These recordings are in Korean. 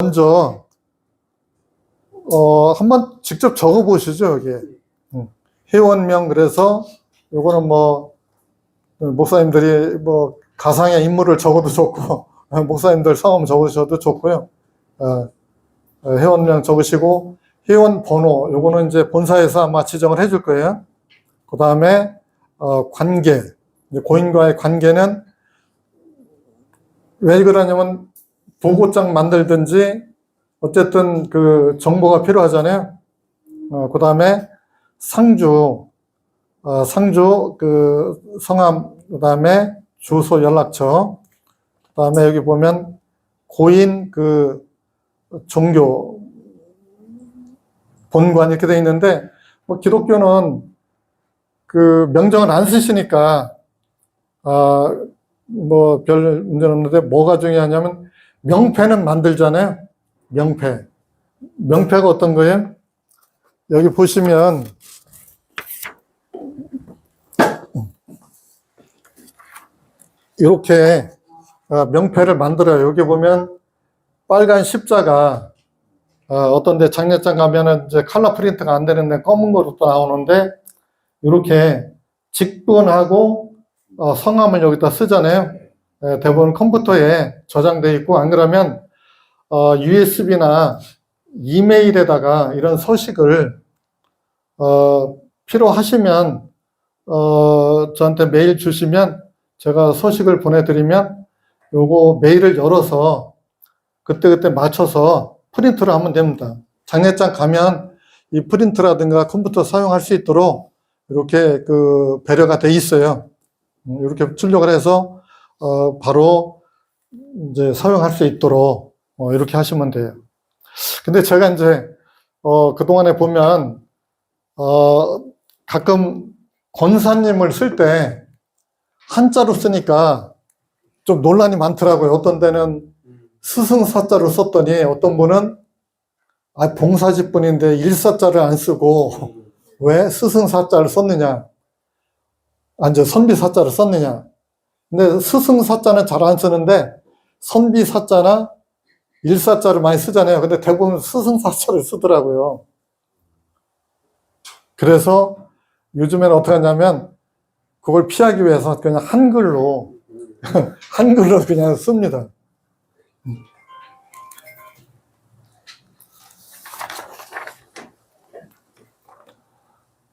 먼저 한번 직접 적어 보시죠. 여기 회원명. 그래서 요거는 뭐 목사님들이 뭐 가상의 인물을 적어도 좋고 목사님들 성함 적으셔도 좋고요. 회원명 적으시고 회원 번호 요거는 이제 본사에서 아마 지정을 해줄 거예요. 그 다음에 관계, 고인과의 관계는 왜 그러냐면 보고장 만들든지 어쨌든 그 정보가 필요하잖아요. 그 다음에 상주 그 성함, 그 다음에 주소, 연락처, 그 다음에 여기 보면 고인 그 종교 본관 이렇게 돼 있는데, 뭐 기독교는 그 명정을 안 쓰시니까 뭐 별 문제는 없는데, 뭐가 중요하냐면 명패는 만들잖아요. 명패가 어떤 거예요? 여기 보시면 이렇게 명패를 만들어요. 여기 보면 빨간 십자가, 어떤 데 장례장 가면은 이제 컬러 프린트가 안 되는데 검은 거로 또 나오는데, 이렇게 직분하고 성함을 여기다 쓰잖아요. 대부분 컴퓨터에 저장되어 있고, 안 그러면 USB나 이메일에다가 이런 서식을 필요하시면 저한테 메일 주시면 제가 서식을 보내드리면 요거 메일을 열어서 그때그때 맞춰서 프린트를 하면 됩니다. 장례장 가면 이 프린트라든가 컴퓨터 사용할 수 있도록 이렇게 그 배려가 돼 있어요. 이렇게 출력을 해서 바로 이제 사용할 수 있도록 이렇게 하시면 돼요. 근데 제가 이제 그동안에 보면 가끔 권사님을 쓸 때 한자로 쓰니까 좀 논란이 많더라고요. 어떤 데는 스승사자로 썼더니 어떤 분은 봉사집분인데 일사자를 안 쓰고 왜 스승사자를 썼느냐, 이제 선비사자를 썼느냐. 근데 스승사자는 잘 안 쓰는데 선비사자나 일사자를 많이 쓰잖아요. 근데 대부분 스승사자를 쓰더라고요. 그래서 요즘에는 어떻게 하냐면 그걸 피하기 위해서 그냥 한글로 그냥 씁니다.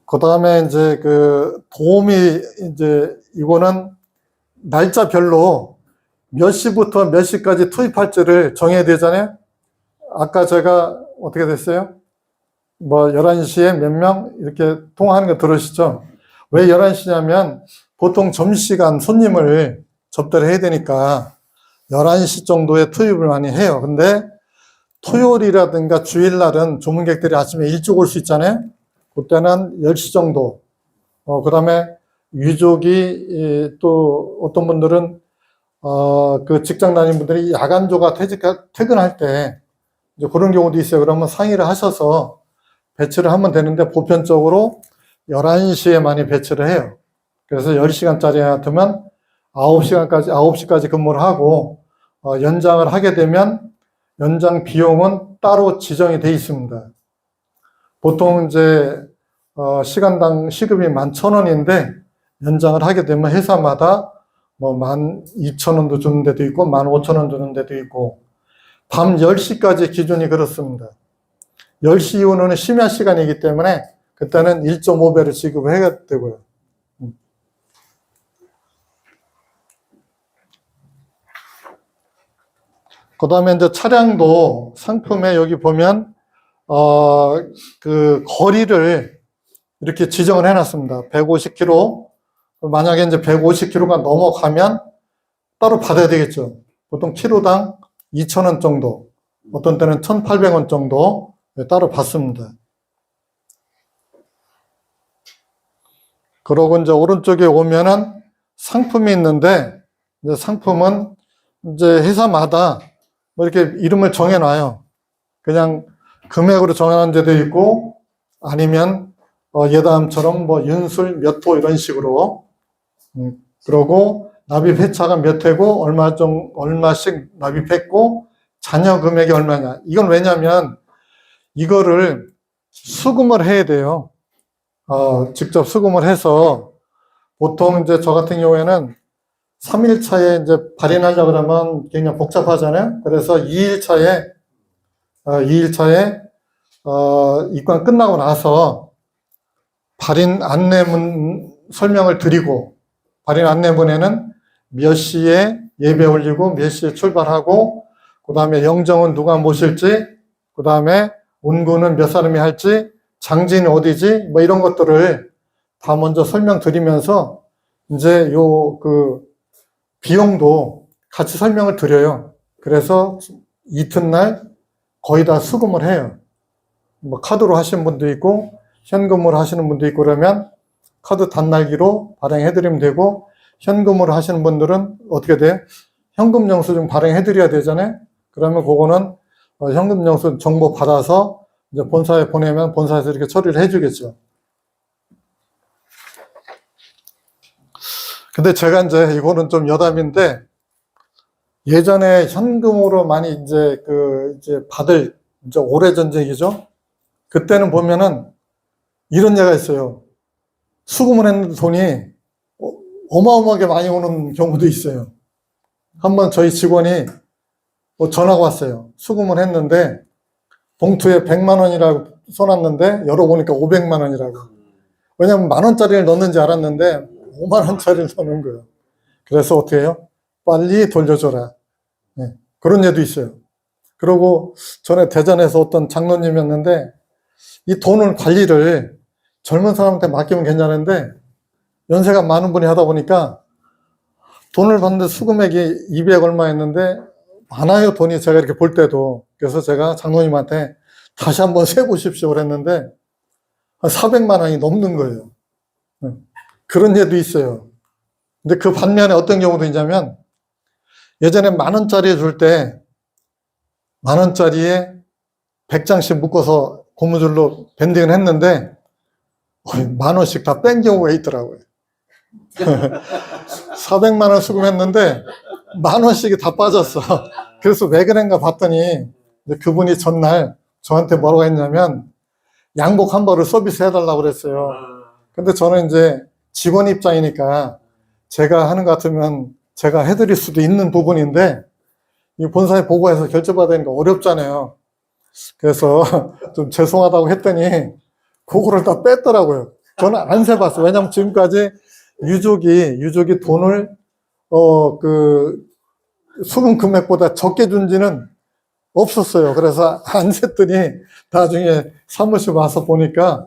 그 다음에 이제 그 도우미, 이제 이거는 날짜별로 몇 시부터 몇 시까지 투입할지를 정해야 되잖아요. 아까 제가 어떻게 됐어요? 뭐 11시에 몇 명 이렇게 통화하는 거 들으시죠? 왜 11시냐면 보통 점심시간 손님을 접대를 해야 되니까 11시 정도에 투입을 많이 해요. 근데 토요일이라든가 주일날은 조문객들이 아침에 일찍 올 수 있잖아요. 그때는 10시 정도. 그 다음에 유족이 또 어떤 분들은 그 직장 다니는 분들이 야간조가 퇴근할 때 이제 그런 경우도 있어요. 그러면 상의를 하셔서 배치를 하면 되는데 보편적으로 11시에 많이 배치를 해요. 그래서 10시간짜리 같으면 9시까지 근무를 하고, 연장을 하게 되면 연장 비용은 따로 지정이 돼 있습니다. 보통 이제 시간당 시급이 11,000원인데 연장을 하게 되면 회사마다 뭐 12,000원도 주는 데도 있고 15,000원 주는 데도 있고, 밤 10시까지 기준이 그렇습니다. 10시 이후는 심야 시간이기 때문에 그때는 1.5배를 지급을 해야 되고요. 그 다음에 이제 차량도 상품에 여기 보면 그 거리를 이렇게 지정을 해놨습니다. 150km. 만약에 이제 150km가 넘어가면 따로 받아야 되겠죠. 보통 키로당 2,000원 정도, 어떤 때는 1,800원 정도 따로 받습니다. 그러고 이제 오른쪽에 오면은 상품이 있는데, 이제 상품은 이제 회사마다 뭐 이렇게 이름을 정해놔요. 그냥 금액으로 정해놓은 데도 있고, 아니면 예담처럼 뭐 윤술 몇 호 이런 식으로. 그러고 납입 회차가 몇 회고 얼마씩 납입했고 잔여 금액이 얼마냐. 이건 왜냐면 이거를 수금을 해야 돼요. 직접 수금을 해서 보통 이제 저 같은 경우에는 3일 차에 이제 발인하려고 그러면 굉장히 복잡하잖아요. 그래서 2일 차에 입관 끝나고 나서 발인 안내문 설명을 드리고, 발인 안내문에는 몇 시에 예배 올리고 몇 시에 출발하고, 그 다음에 영정은 누가 모실지, 그 다음에 운구는 몇 사람이 할지, 장지는 어디지, 뭐 이런 것들을 다 먼저 설명드리면서 이제 비용도 같이 설명을 드려요. 그래서 이튿날 거의 다 수금을 해요. 뭐 카드로 하시는 분도 있고 현금으로 하시는 분도 있고, 그러면 카드 단말기로 발행해드리면 되고, 현금으로 하시는 분들은 어떻게 돼요? 현금 영수증 발행해드려야 되잖아요. 그러면 그거는 현금 영수증 정보 받아서 이제 본사에 보내면 본사에서 이렇게 처리를 해주겠죠. 근데 제가 이제 이거는 좀 여담인데, 예전에 현금으로 많이 이제 받을, 이제 오래전 얘기죠. 그때는 보면은 이런 예가 있어요. 수금을 했는데 돈이 어마어마하게 많이 오는 경우도 있어요. 한번 저희 직원이 전화가 왔어요. 수금을 했는데 봉투에 100만 원이라고 써놨는데 열어보니까 500만 원이라고. 왜냐면 10,000원짜리를 넣는지 알았는데 5만 원짜리를 넣는 거예요. 그래서 어떻게 해요? 빨리 돌려줘라. 네. 그런 예도 있어요. 그리고 전에 대전에서 어떤 장로님이었는데, 이 돈을 관리를 젊은 사람한테 맡기면 괜찮은데 연세가 많은 분이 하다 보니까 돈을 받는데 수금액이 200 얼마였는데 많아요, 돈이. 제가 이렇게 볼 때도. 그래서 제가 장로님한테 다시 한번 세보십시오 그랬는데 한 400만 원이 넘는 거예요. 그런 예도 있어요. 근데 그 반면에 어떤 경우도 있냐면, 예전에 10,000원짜리 줄 때 10,000원짜리에 100장씩 묶어서 고무줄로 밴딩을 했는데 10,000원씩 다 뺀 경우가 있더라고요. 400만 원 수금했는데 10,000원씩이 다 빠졌어. 그래서 왜 그런가 봤더니 그분이 전날 저한테 뭐라고 했냐면 양복 한 벌을 서비스 해달라고 그랬어요. 근데 저는 이제 직원 입장이니까 제가 하는 것 같으면 제가 해드릴 수도 있는 부분인데, 이 본사에 보고해서 결제받으니까 어렵잖아요. 그래서 좀 죄송하다고 했더니 그거를 다 뺐더라고요. 저는 안 세봤어요. 왜냐면 지금까지 유족이 돈을 수금 금액보다 적게 준지는 없었어요. 그래서 안 셌더니 나중에 사무실 와서 보니까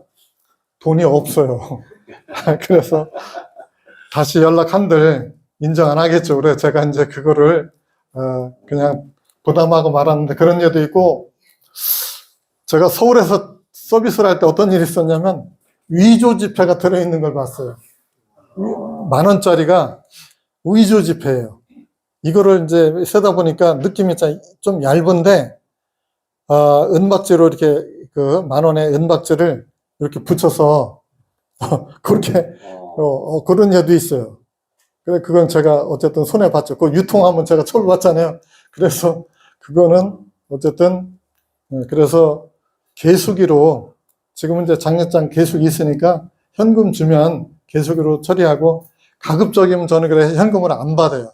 돈이 없어요. 그래서 다시 연락한들 인정 안 하겠죠. 그래서 제가 이제 그거를 그냥 부담하고 말았는데, 그런 예도 있고, 제가 서울에서 서비스를 할 때 어떤 일이 있었냐면 위조 지폐가 들어있는 걸 봤어요. 10,000원짜리가 위조 지폐예요. 이거를 이제 세다 보니까 느낌이 좀 얇은데, 은박지로 이렇게 그 10,000원의 은박지를 이렇게 붙여서 그렇게 그런 예도 있어요. 그래, 그건 제가 어쨌든 손해봤죠. 그 유통하면 제가 처벌받잖아요. 그래서 그거는 어쨌든, 그래서 개수기로, 지금은 이제 장례장 개수기 있으니까 현금 주면 개수기로 처리하고, 가급적이면 저는 그래 현금을 안 받아요.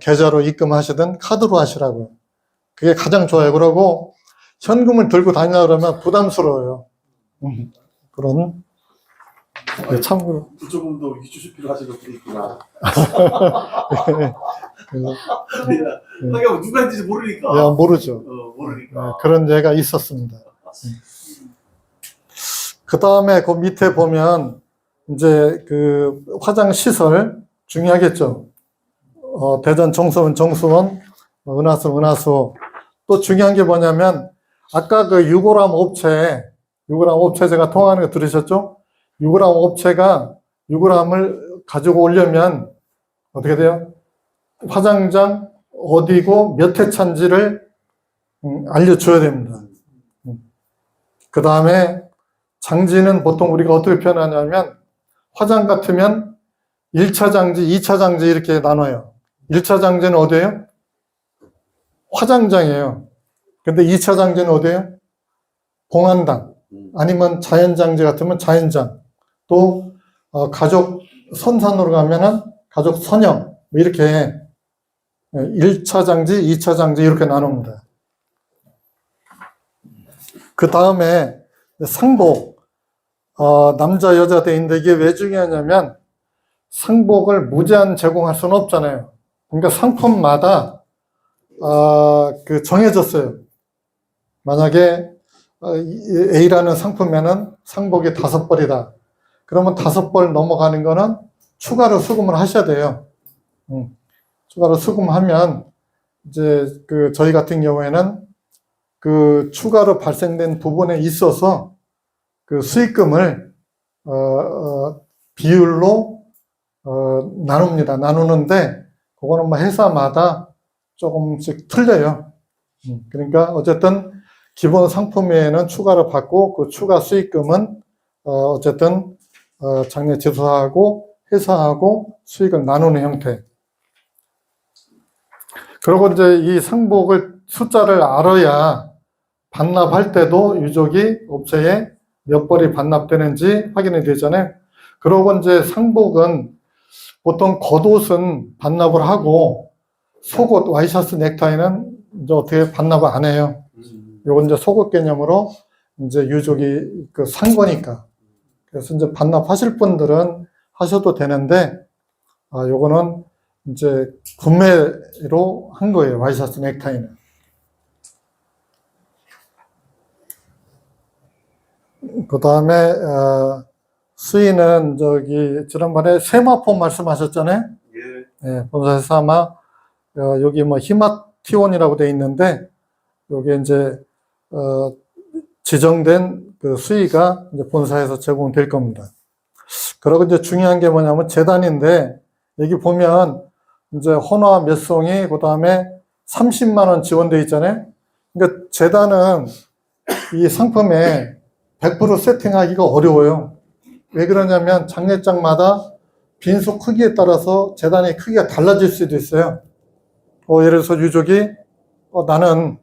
계좌로 입금하시든 카드로 하시라고요. 그게 가장 좋아요. 그러고 현금을 들고 다니려고 그러면 부담스러워요. 그런, 참고로. 그쪽도 위주식 필요하신 분이 있구나. 하긴 누가 했는지 모르니까. 야, 모르죠. 모르니까. 그런 예가 있었습니다. 그 다음에 그 밑에 보면 이제 그 화장 시설 중요하겠죠. 대전 정수원, 은하수, 은하수. 또 중요한 게 뭐냐면, 아까 그 유골함 업체 제가 통화하는 거 들으셨죠? 유골함 업체가 유골함을 가지고 오려면 어떻게 돼요? 화장장 어디고 몇 회 차인지를 알려줘야 됩니다. 그 다음에 장지는 보통 우리가 어떻게 표현하냐면, 화장 같으면 1차 장지, 2차 장지 이렇게 나눠요. 1차 장지는 어디예요? 화장장이에요. 근데 2차 장제는 어디예요? 봉안당. 아니면 자연장제 같으면 자연장. 또 가족 선산으로 가면은 가족 선영. 뭐 이렇게 1차 장지, 2차 장지 이렇게 나눕니다. 그 다음에 상복. 남자 여자 돼 있는데 이게 왜 중요하냐면 상복을 무제한 제공할 수는 없잖아요. 그러니까 상품마다 그 정해졌어요. 만약에 A라는 상품에는 상복이 5벌이다. 그러면 5벌 넘어가는 거는 추가로 수금을 하셔야 돼요. 추가로 수금하면 이제 그 저희 같은 경우에는 그 추가로 발생된 부분에 있어서 그 수익금을 비율로 나눕니다. 나누는데 그거는 뭐 회사마다 조금씩 틀려요. 그러니까 어쨌든 기본 상품에는 추가로 받고 그 추가 수익금은 어쨌든 장례 제사하고 회사하고 수익을 나누는 형태. 그리고 이제 이 상복을 숫자를 알아야 반납할 때도 유족이 업체에 몇 벌이 반납되는지 확인이 되잖아요. 그리고 이제 상복은 보통 겉옷은 반납을 하고 속옷, 와이셔츠, 넥타이는 이제 어떻게 반납을 안 해요. 요건 이제 속옷 개념으로 이제 유족이 그 산 거니까. 그래서 이제 반납하실 분들은 하셔도 되는데, 요거는 이제 구매로 한 거예요. 와이셔츠, 넥타이는. 그 다음에, 수의는 저기, 지난번에 세마포 말씀하셨잖아요? 예. 예, 본사에서 아마, 여기 뭐 히마티온이라고 돼 있는데, 여기 이제, 지정된 그 수의가 이제 본사에서 제공될 겁니다. 그리고 이제 중요한 게 뭐냐면 재단인데, 여기 보면 이제 헌화 몇 송이, 그 다음에 30만원 지원되어 있잖아요? 그러니까 재단은 이 상품에 100% 세팅하기가 어려워요. 왜 그러냐면 장례장마다 빈소 크기에 따라서 재단의 크기가 달라질 수도 있어요. 예를 들어서 유족이 나는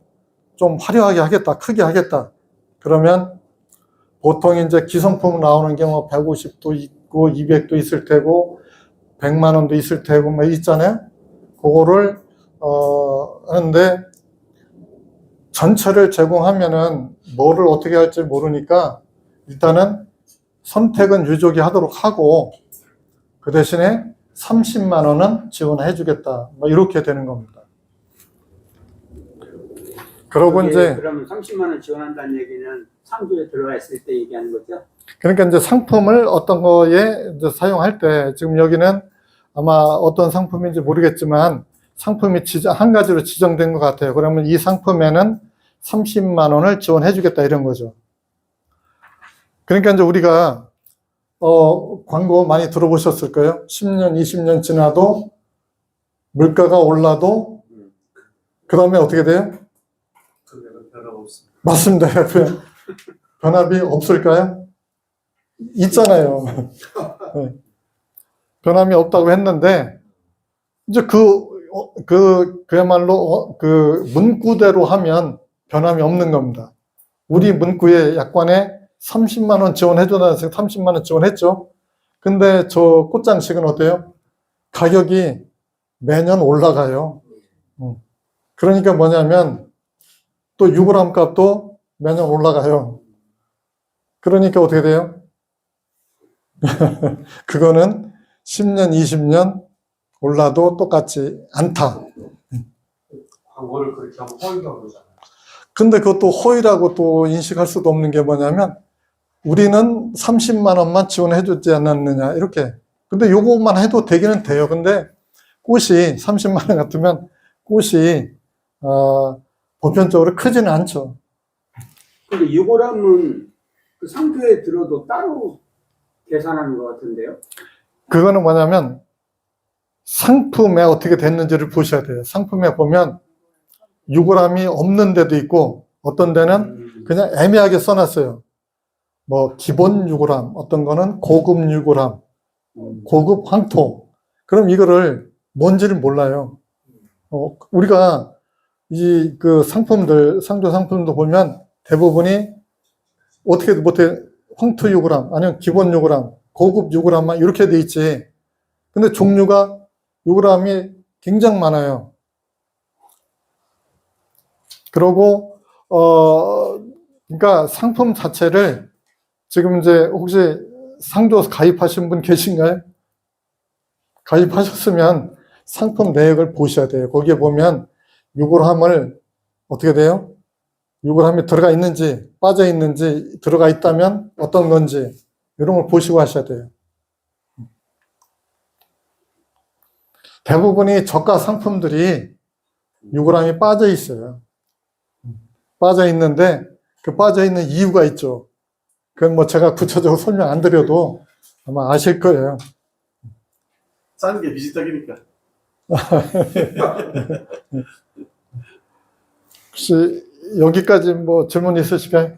좀 화려하게 하겠다, 크게 하겠다. 그러면 보통 이제 기성품 나오는 경우 150도 있고 200도 있을 테고 100만 원도 있을 테고 뭐 있잖아요. 그거를 하는데 전체를 제공하면은 뭐를 어떻게 할지 모르니까 일단은 선택은 유족이 하도록 하고 그 대신에 30만 원은 지원해 주겠다. 뭐 이렇게 되는 겁니다. 그러고 이제 그러면 30만 원 지원한다는 얘기는 상조에 들어가 있을 때 얘기하는 거죠? 그러니까 이제 상품을 어떤 거에 이제 사용할 때 지금 여기는 아마 어떤 상품인지 모르겠지만 상품이 한 가지로 지정된 것 같아요. 그러면 이 상품에는 30만 원을 지원해 주겠다 이런 거죠. 그러니까 이제 우리가 광고 많이 들어보셨을 거예요. 10년, 20년 지나도 물가가 올라도 그 다음에 어떻게 돼요? 변화가 없습니다. 맞습니다. 변압이 없을까요? 있잖아요. 네. 변함이 없다고 했는데, 이제 그야말로 그 문구대로 하면 변함이 없는 겁니다. 우리 문구에 약관에 30만 원 지원해줘서 30만 원 지원했죠. 근데 저 꽃장식은 어때요? 가격이 매년 올라가요. 그러니까 뭐냐면 또 6g 값도 매년 올라가요. 그러니까 어떻게 돼요? 그거는 10년, 20년 올라도 똑같지 않다. 광고를 그렇게 하면 허위라고 그러잖아요. 근데 그것도 허위라고 또 인식할 수도 없는 게 뭐냐면 우리는 30만 원만 지원해 주지 않았느냐 이렇게. 근데 요것만 해도 되기는 돼요. 근데 꽃이 30만 원 같으면 꽃이 보편적으로 크지는 않죠. 근데 6g은 그 상표에 들어도 따로 계산하는 것 같은데요? 그거는 뭐냐면 상품에 어떻게 됐는지를 보셔야 돼요. 상품에 보면 6g이 없는 데도 있고 어떤 데는 그냥 애매하게 써놨어요. 뭐 기본 6g, 어떤 거는 고급 6g, 고급 황토. 그럼 이거를 뭔지를 몰라요. 우리가 이 그 상품들, 상조 상품도 보면 대부분이 어떻게 못해 황토 요구람, 아니면 기본 요구람, 고급 요구람만 이렇게 돼 있지. 근데 종류가 요구람이 굉장히 많아요. 그러고 그러니까 상품 자체를 지금 이제 혹시 상조 가입하신 분 계신가요? 가입하셨으면 상품 내역을 보셔야 돼요. 거기에 보면 요구함을 어떻게 돼요? 요구함이 들어가 있는지 빠져 있는지 들어가 있다면 어떤 건지 이런 걸 보시고 하셔야 돼요. 대부분이 저가 상품들이 요구함이 빠져 있어요. 빠져 있는데 그 빠져 있는 이유가 있죠. 그건 뭐 제가 구체적으로 설명 안 드려도 아마 아실 거예요. 싼 게 비지떡이니까. 혹시 여기까지 뭐 질문 있으실까요?